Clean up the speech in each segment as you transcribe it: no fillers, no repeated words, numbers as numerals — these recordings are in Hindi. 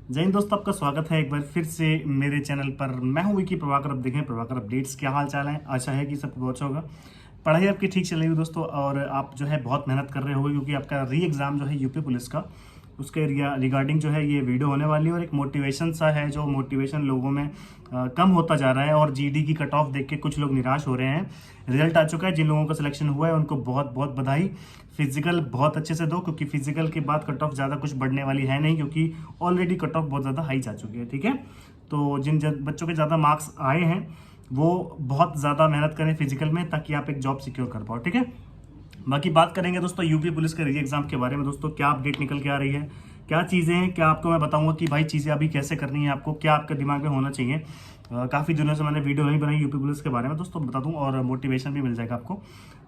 जय हिंद दोस्तों, आपका स्वागत है एक बार फिर से मेरे चैनल पर। मैं हूं विकी प्रभाकर। अब देखें प्रभाकर अपडेट्स। क्या हाल चाल है? आशा है कि सबको बहुत अच्छा होगा। पढ़ाई आपकी ठीक चल रही है दोस्तों, और आप जो है बहुत मेहनत कर रहे होगे, क्योंकि आपका री एग्ज़ाम जो है यूपी पुलिस का, उसके रिगार्डिंग जो है ये वीडियो होने वाली है। और एक मोटिवेशन सा है, जो मोटिवेशन लोगों में कम होता जा रहा है, और जीडी की कट ऑफ देख के कुछ लोग निराश हो रहे हैं। रिजल्ट आ चुका है, जिन लोगों का सिलेक्शन हुआ है उनको बहुत बहुत बधाई। फिजिकल बहुत अच्छे से दो, क्योंकि फिजिकल के बाद कट ऑफ ज़्यादा कुछ बढ़ने वाली है नहीं, क्योंकि ऑलरेडी कट ऑफ बहुत ज़्यादा हाई जा चुकी है। ठीक है, तो जिन बच्चों के ज़्यादा मार्क्स आए हैं वो बहुत ज़्यादा मेहनत करें फिजिकल में, ताकि आप एक जॉब सिक्योर कर पाओ। ठीक है, बाकी बात करेंगे दोस्तों यूपी पुलिस के री एग्जाम के बारे में। दोस्तों क्या अपडेट निकल के आ रही है, क्या चीज़ें हैं, क्या आपको मैं बताऊंगा कि भाई चीज़ें अभी कैसे करनी है, आपको क्या आपके दिमाग में होना चाहिए। काफ़ी दिनों से मैंने वीडियो नहीं बनाई यूपी पुलिस के बारे में दोस्तों, बता दूं, और मोटिवेशन भी मिल जाएगा आपको।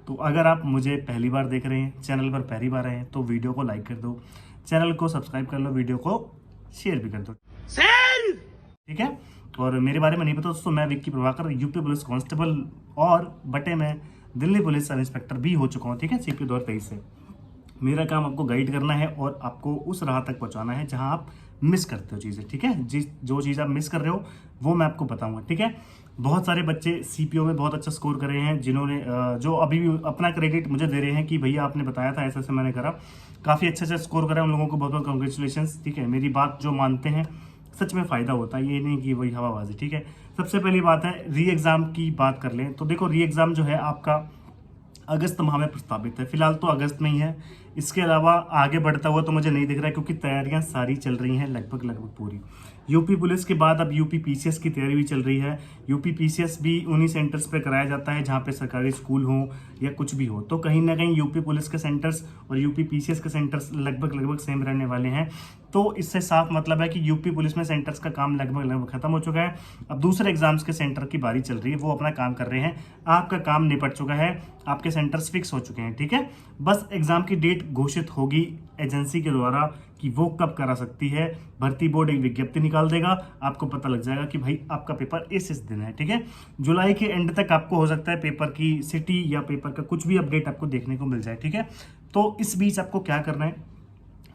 तो अगर आप मुझे पहली बार देख रहे हैं, चैनल पर पहली बार आए हैं, तो वीडियो को लाइक कर दो, चैनल को सब्सक्राइब कर लो, वीडियो को शेयर भी कर दो। ठीक है, और मेरे बारे में नहीं पता दोस्तों, मैं Vicky Prabhakar UP police constable और बटे में दिल्ली पुलिस सब इंस्पेक्टर भी हो चुका हूँ। ठीक है, सीपी 2023 से। मेरा काम आपको गाइड करना है और आपको उस राह तक पहुंचाना है जहां आप मिस करते हो चीज़ें। ठीक है, जो चीज़ आप मिस कर रहे हो वो मैं आपको बताऊंगा। ठीक है, बहुत सारे बच्चे सीपीओ में बहुत अच्छा स्कोर कर रहे हैं, जिन्होंने जो अभी भी अपना क्रेडिट मुझे दे रहे हैं कि भैया आपने बताया था, ऐसा ऐसा मैंने करा, काफ़ी अच्छे से स्कोर करा। उन लोगों को बहुत बहुत कॉन्ग्रेचुलेशन। ठीक है, मेरी बात जो मानते हैं सच में फ़ायदा होता है, ये नहीं कि वही हवाबाजी। ठीक है, सबसे पहली बात है री एग्ज़ाम की बात कर लें तो देखो, री एग्ज़ाम जो है आपका अगस्त माह में प्रस्तावित है। फिलहाल तो अगस्त में ही है। इसके अलावा आगे बढ़ता हुआ तो मुझे नहीं दिख रहा है, क्योंकि तैयारियां सारी चल रही हैं लगभग लगभग पूरी। यूपी पुलिस के बाद अब यूपी पीसीएस की तैयारी भी चल रही है। यूपी पीसीएस भी उन्हीं सेंटर्स पे कराया जाता है जहाँ पे सरकारी स्कूल हो या कुछ भी हो। तो कहीं ना कहीं यूपी पुलिस के सेंटर्स और यूपी पीसीएस के सेंटर्स लगभग लगभग सेम रहने वाले हैं। तो इससे साफ मतलब है कि यूपी पुलिस में सेंटर्स का काम लगभग लगभग खत्म हो चुका है। अब दूसरे एग्जाम्स के सेंटर की बारी चल रही है, वो अपना काम कर रहे हैं। आपका काम निपट चुका है, आपके सेंटर्स फिक्स हो चुके हैं। ठीक है, बस एग्जाम की डेट घोषित होगी एजेंसी के द्वारा कि वो कब करा सकती है। भर्ती बोर्ड एक विज्ञप्ति निकाल देगा, आपको पता लग जाएगा कि भाई आपका पेपर इस दिन है। ठीक है, जुलाई के एंड तक आपको हो सकता है पेपर की सिटी या पेपर का कुछ भी अपडेट आपको देखने को मिल जाए। ठीक है, तो इस बीच आपको क्या करना है,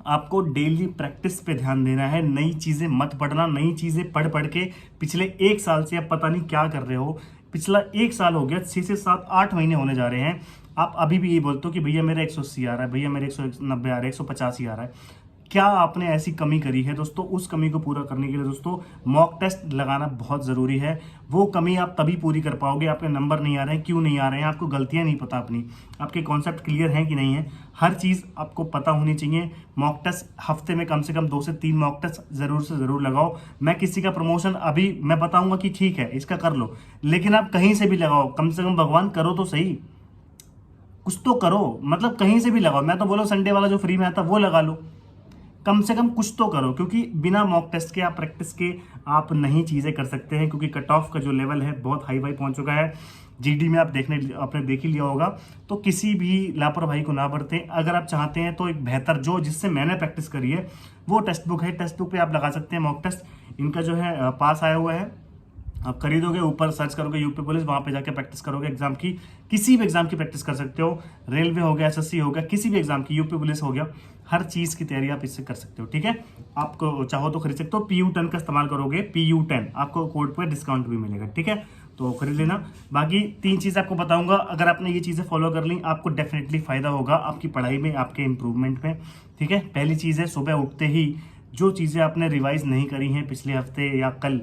आपको डेली प्रैक्टिस पे ध्यान देना है। नई चीजें मत पढ़ना, नई चीजें पढ़ पढ़ के पिछले एक साल से आप पता नहीं क्या कर रहे हो। पिछला एक साल हो गया, 6 से 7 8 महीने होने जा रहे हैं, आप अभी भी ये बोलते हो कि भैया मेरा 180 आ रहा है, भैया मेरे 190 आ रहा है, 185 आ रहा है। क्या आपने ऐसी कमी करी है दोस्तों? उस कमी को पूरा करने के लिए दोस्तों मॉक टेस्ट लगाना बहुत ज़रूरी है। वो कमी आप तभी पूरी कर पाओगे। आपके नंबर नहीं आ रहे हैं, क्यों नहीं आ रहे हैं, आपको गलतियां नहीं पता अपनी, आपके कॉन्सेप्ट क्लियर हैं कि नहीं है, हर चीज़ आपको पता होनी चाहिए। मॉक टेस्ट हफ्ते में कम से कम 2 से 3 मॉक टेस्ट ज़रूर से ज़रूर लगाओ। मैं किसी का प्रमोशन अभी मैं बताऊंगा कि ठीक है इसका कर लो, लेकिन आप कहीं से भी लगाओ, कम से कम भगवान करो तो सही, कुछ तो करो। मतलब कहीं से भी लगाओ, मैं तो बोलो संडे वाला जो फ्री में आता वो लगा लो, कम से कम कुछ तो करो, क्योंकि बिना मॉक टेस्ट के आप प्रैक्टिस के आप नहीं चीज़ें कर सकते हैं। क्योंकि कट ऑफ का जो लेवल है बहुत हाई फाई पहुंच चुका है। जीडी में आपने देख ही लिया होगा। तो किसी भी लापरवाही को ना बरतें। अगर आप चाहते हैं तो एक बेहतर, जो जिससे मैंने प्रैक्टिस करी है वो टेक्स्ट बुक है, टेक्स्ट बुक पे आप लगा सकते हैं मॉक टेस्ट। इनका जो है पास आया हुआ है, आप खरीदोगे, ऊपर सर्च करोगे यूपी पुलिस, वहां पे जाके प्रैक्टिस करोगे एग्जाम की। किसी भी एग्जाम की प्रैक्टिस कर सकते हो, रेलवे हो गया, एसएससी हो गया, किसी भी एग्जाम की, यूपी पुलिस हो गया, हर चीज की तैयारी आप इससे कर सकते हो। ठीक है, आपको चाहो तो खरीद सकते हो। PU10 का इस्तेमाल करोगे, PU10 आपको कोड पे डिस्काउंट भी मिलेगा। ठीक है, तो खरीद लेना। बाकी 3 चीज आपको बताऊंगा, अगर आपने ये चीजें फॉलो कर ली आपको डेफिनेटली फायदा होगा आपकी पढ़ाई में, आपके इंप्रूवमेंट में। ठीक है, पहली चीज है सुबह उठते ही जो चीजें आपने रिवाइज नहीं करी हैं पिछले हफ्ते या कल,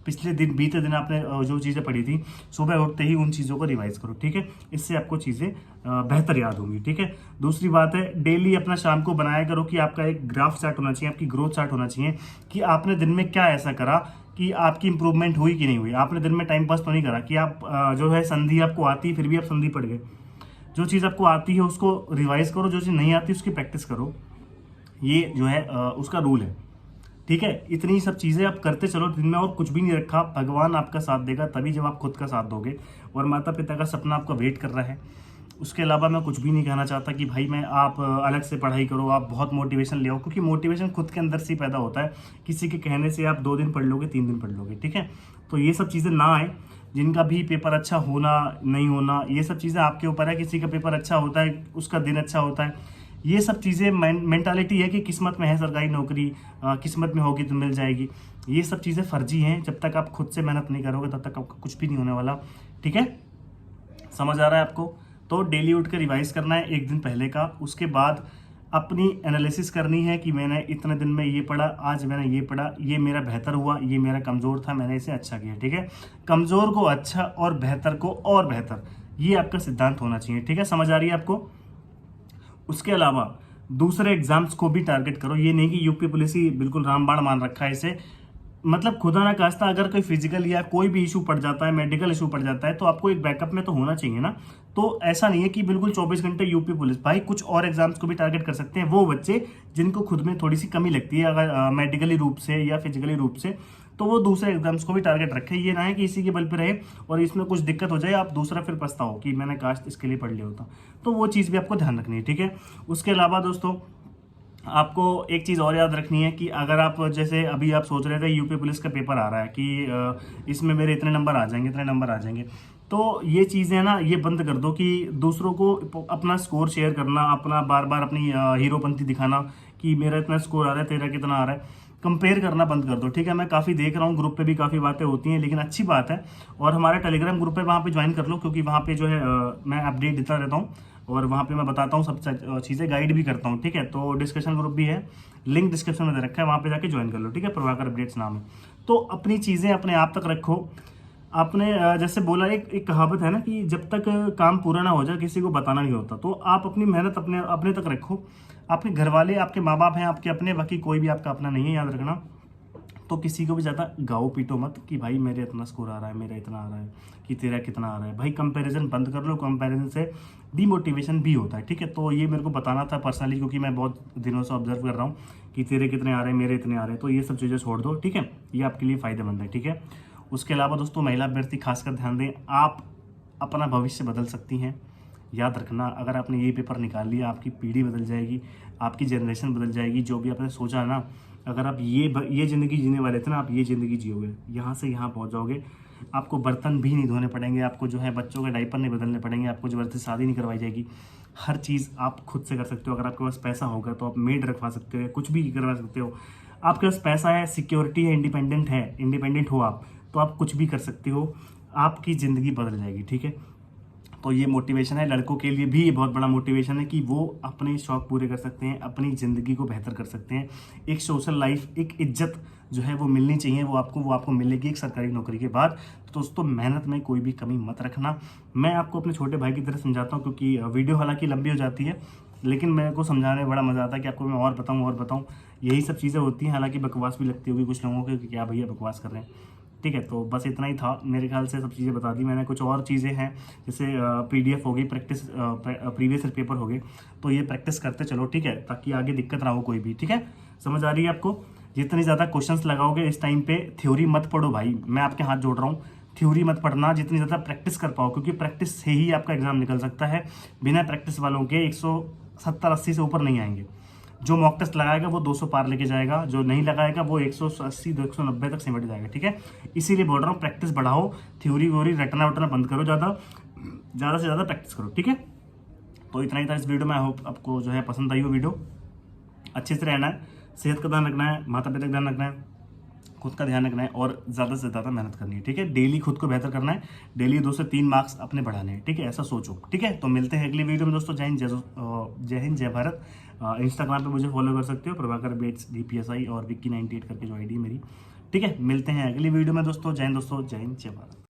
पिछले दिन बीते दिन आपने जो चीज़ें पढ़ी थी, सुबह उठते ही उन चीज़ों को रिवाइज करो। ठीक है, इससे आपको चीज़ें बेहतर याद होंगी। ठीक है, दूसरी बात है डेली अपना शाम को बनाया करो कि आपका एक ग्राफ चार्ट होना चाहिए, आपकी ग्रोथ चार्ट होना चाहिए कि आपने दिन में क्या ऐसा करा कि आपकी इंप्रूवमेंट हुई कि नहीं हुई। आपने दिन में टाइम पास तो नहीं करा कि आप जो है संधि आपको आती फिर भी आप संधि पढ़ गए। जो चीज़ आपको आती है उसको रिवाइज करो, जो चीज़ नहीं आती उसकी प्रैक्टिस करो। ये जो है उसका रूल है। ठीक है, इतनी सब चीज़ें आप करते चलो दिन में, और कुछ भी नहीं रखा। भगवान आपका साथ देगा तभी जब आप खुद का साथ दोगे, और माता पिता का सपना आपका वेट कर रहा है। उसके अलावा मैं कुछ भी नहीं कहना चाहता कि भाई मैं आप अलग से पढ़ाई करो, आप बहुत मोटिवेशन ले आओ, क्योंकि मोटिवेशन खुद के अंदर से ही पैदा होता है। किसी के कहने से आप 2 दिन पढ़ लोगे, 3 दिन पढ़ लोगे। ठीक है, तो ये सब चीज़ें ना आए। जिनका भी पेपर अच्छा होना नहीं होना, ये सब चीज़ें आपके ऊपर है। किसी का पेपर अच्छा होता है, उसका दिन अच्छा होता है, ये सब चीज़ें मेंटालिटी है कि किस्मत में है सरकारी नौकरी, किस्मत में होगी तो मिल जाएगी। ये सब चीज़ें फर्जी हैं। जब तक आप खुद से मेहनत नहीं करोगे तब तक आपका कुछ भी नहीं होने वाला। ठीक है, समझ आ रहा है आपको? तो डेली उठ कर रिवाइज करना है एक दिन पहले का। उसके बाद अपनी एनालिसिस करनी है कि मैंने इतने दिन में ये पढ़ा, आज मैंने ये पढ़ा, ये मेरा बेहतर हुआ, ये मेरा कमज़ोर था, मैंने इसे अच्छा किया। ठीक है, कमज़ोर को अच्छा और बेहतर को और बेहतर, ये आपका सिद्धांत होना चाहिए। ठीक है, समझ आ रही है आपको? उसके अलावा दूसरे एग्जाम्स को भी टारगेट करो। ये नहीं कि यूपी पुलिस ही बिल्कुल रामबाण मान रखा है इसे। मतलब खुदा ना खास्ता अगर कोई फिजिकल या कोई भी इशू पड़ जाता है, मेडिकल इशू पड़ जाता है, तो आपको एक बैकअप में तो होना चाहिए ना। तो ऐसा नहीं है कि बिल्कुल 24 घंटे यूपी पुलिस। भाई कुछ और एग्जाम्स को भी टारगेट कर सकते हैं वो बच्चे जिनको खुद में थोड़ी सी कमी लगती है, अगर मेडिकली रूप से या फिजिकली रूप से, तो वो दूसरे एग्जाम्स को भी टारगेट रखे। ये ना है कि इसी के बल पे रहे और इसमें कुछ दिक्कत हो जाए आप दूसरा फिर पछताओ कि मैंने काश इसके लिए पढ़ लिया होता। तो वो चीज़ भी आपको ध्यान रखनी है। ठीक है, उसके अलावा दोस्तों आपको एक चीज़ और याद रखनी है कि अगर आप जैसे अभी आप सोच रहे थे यूपी पुलिस का पेपर आ रहा है कि इसमें मेरे इतने नंबर आ जाएंगे, इतने नंबर आ जाएंगे, तो ये चीज़ें ना ये बंद कर दो कि दूसरों को अपना स्कोर शेयर करना, अपना बार बार अपनी हीरोपंती दिखाना कि मेरा इतना स्कोर आ रहा है, तेरा कितना आ रहा है, कंपेयर करना बंद कर दो। ठीक है, मैं काफ़ी देख रहा हूँ ग्रुप पे भी काफ़ी बातें होती हैं, लेकिन अच्छी बात है। और हमारे टेलीग्राम ग्रुप पे वहाँ पे ज्वाइन कर लो, क्योंकि वहाँ पे जो है मैं अपडेट देता रहता हूँ और वहाँ पे मैं बताता हूँ सब चीज़ें, गाइड भी करता हूँ। ठीक है, तो डिस्कशन ग्रुप भी है, लिंक डिस्क्रिप्शन में दे रखा है, वहाँ पे जाके ज्वाइन कर लो। ठीक है, प्रभाकर अपडेट्स नाम है। तो अपनी चीज़ें अपने आप तक रखो। आपने जैसे बोला, एक कहावत है ना कि जब तक काम पूरा ना हो जाए किसी को बताना नहीं होता। तो आप अपनी मेहनत अपने अपने तक रखो। आपके घर वाले आपके माँ बाप हैं आपके अपने, बाकी कोई भी आपका अपना नहीं है, याद रखना। तो किसी को भी ज़्यादा गाओ पीटो मत कि भाई मेरे इतना स्कोर आ रहा है, मेरा इतना आ रहा है, कि तेरा कितना आ रहा है। भाई कंपैरिजन बंद कर लो, कंपैरिजन से डीमोटिवेशन भी होता है। ठीक है, तो ये मेरे को बताना था पर्सनली, क्योंकि मैं बहुत दिनों से ऑब्जर्व कर रहा हूँ कि तेरे कितने आ रहे हैं, मेरे इतने आ रहे हैं। तो ये सब चीज़ें छोड़ दो। ठीक है, ये आपके लिए फ़ायदेमंद है। ठीक है, उसके अलावा दोस्तों महिला अभ्यर्थी खासकर ध्यान दें, आप अपना भविष्य बदल सकती हैं। याद रखना, अगर आपने ये पेपर निकाल लिया आपकी पीढ़ी बदल जाएगी, आपकी जनरेशन बदल जाएगी। जो भी आपने सोचा है ना, अगर आप ये ज़िंदगी जीने वाले थे ना, आप ये ज़िंदगी जियोगे, यहाँ से यहाँ पहुँच जाओगे। आपको बर्तन भी नहीं धोने पड़ेंगे, आपको जो है बच्चों के डायपर नहीं बदलने पड़ेंगे, आपको ज़बरदस्ती शादी नहीं करवाई जाएगी। हर चीज़ आप खुद से कर सकते हो। अगर आपके पास पैसा होगा तो आप मेड रखवा सकते हो, कुछ भी करवा सकते हो। आपके पास पैसा है, सिक्योरिटी है, इंडिपेंडेंट हो आप, तो आप कुछ भी कर सकते हो। आपकी ज़िंदगी बदल जाएगी। ठीक है, तो ये मोटिवेशन है। लड़कों के लिए भी ये बहुत बड़ा मोटिवेशन है कि वो अपने शौक पूरे कर सकते हैं, अपनी ज़िंदगी को बेहतर कर सकते हैं। एक सोशल लाइफ, एक इज्जत जो है वो मिलनी चाहिए, वो आपको मिलेगी एक सरकारी नौकरी के बाद। तो दोस्तों मेहनत में कोई भी कमी मत रखना। मैं आपको अपने छोटे भाई की तरह समझाता हूँ, क्योंकि वीडियो हालांकि लंबी हो जाती है, लेकिन मेरे को समझाने में बड़ा मज़ा आता है कि आपको मैं और बताऊँ। यही सब चीज़ें होती हैं। हालांकि बकवास भी लगती होगी कुछ लोगों को कि क्या भैया बकवास कर रहे हैं। ठीक है, तो बस इतना ही था मेरे ख्याल से, सब चीज़ें बता दी मैंने। कुछ और चीज़ें हैं जैसे PDF हो गई, प्रैक्टिस प्रीवियस ईयर पेपर हो गए, तो ये प्रैक्टिस करते चलो। ठीक है, ताकि आगे दिक्कत ना हो कोई भी। ठीक है, समझ आ रही है आपको? जितनी ज़्यादा क्वेश्चंस लगाओगे इस टाइम पे, थ्योरी मत पढ़ो भाई, मैं आपके हाथ जोड़ रहा हूँ। थ्योरी मत पढ़ना, जितनी ज़्यादा प्रैक्टिस कर पाओ, क्योंकि प्रैक्टिस से ही आपका एग्जाम निकल सकता है। बिना प्रैक्टिस वालों के 170-80 से ऊपर नहीं आएंगे। जो मॉक टेस्ट लगाएगा वो 200 पार लेके जाएगा, जो नहीं लगाएगा वो 180-190 तक सिमट जाएगा। ठीक है, इसीलिए बोल रहा हूँ प्रैक्टिस बढ़ाओ, थ्योरी व्योरी रटना वटना बंद करो, ज़्यादा से ज़्यादा प्रैक्टिस करो। ठीक है, तो इतना ही था इस वीडियो में। आई होप आपको जो है पसंद आई हो वीडियो। अच्छे से रहना है, सेहत का ध्यान रखना है, माता पिता का ध्यान रखना है, खुद का ध्यान रखना है और ज़्यादा से ज़्यादा मेहनत करनी है। ठीक है, डेली खुद को बेहतर करना है, डेली 2 से 3 मार्क्स अपने बढ़ाने हैं। ठीक है, ऐसा सोचो। ठीक है, तो मिलते हैं अगली वीडियो में दोस्तों। जय हिंद, जय भारत। इंस्टाग्राम पे मुझे फॉलो कर सकते हो, प्रभाकर बेट्स DPSI, और विक्की 98 करके जो ID मेरी। ठीक है, मिलते हैं अगली वीडियो में दोस्तों। जय हिंद दोस्तों, जय हिंद, जय भारत।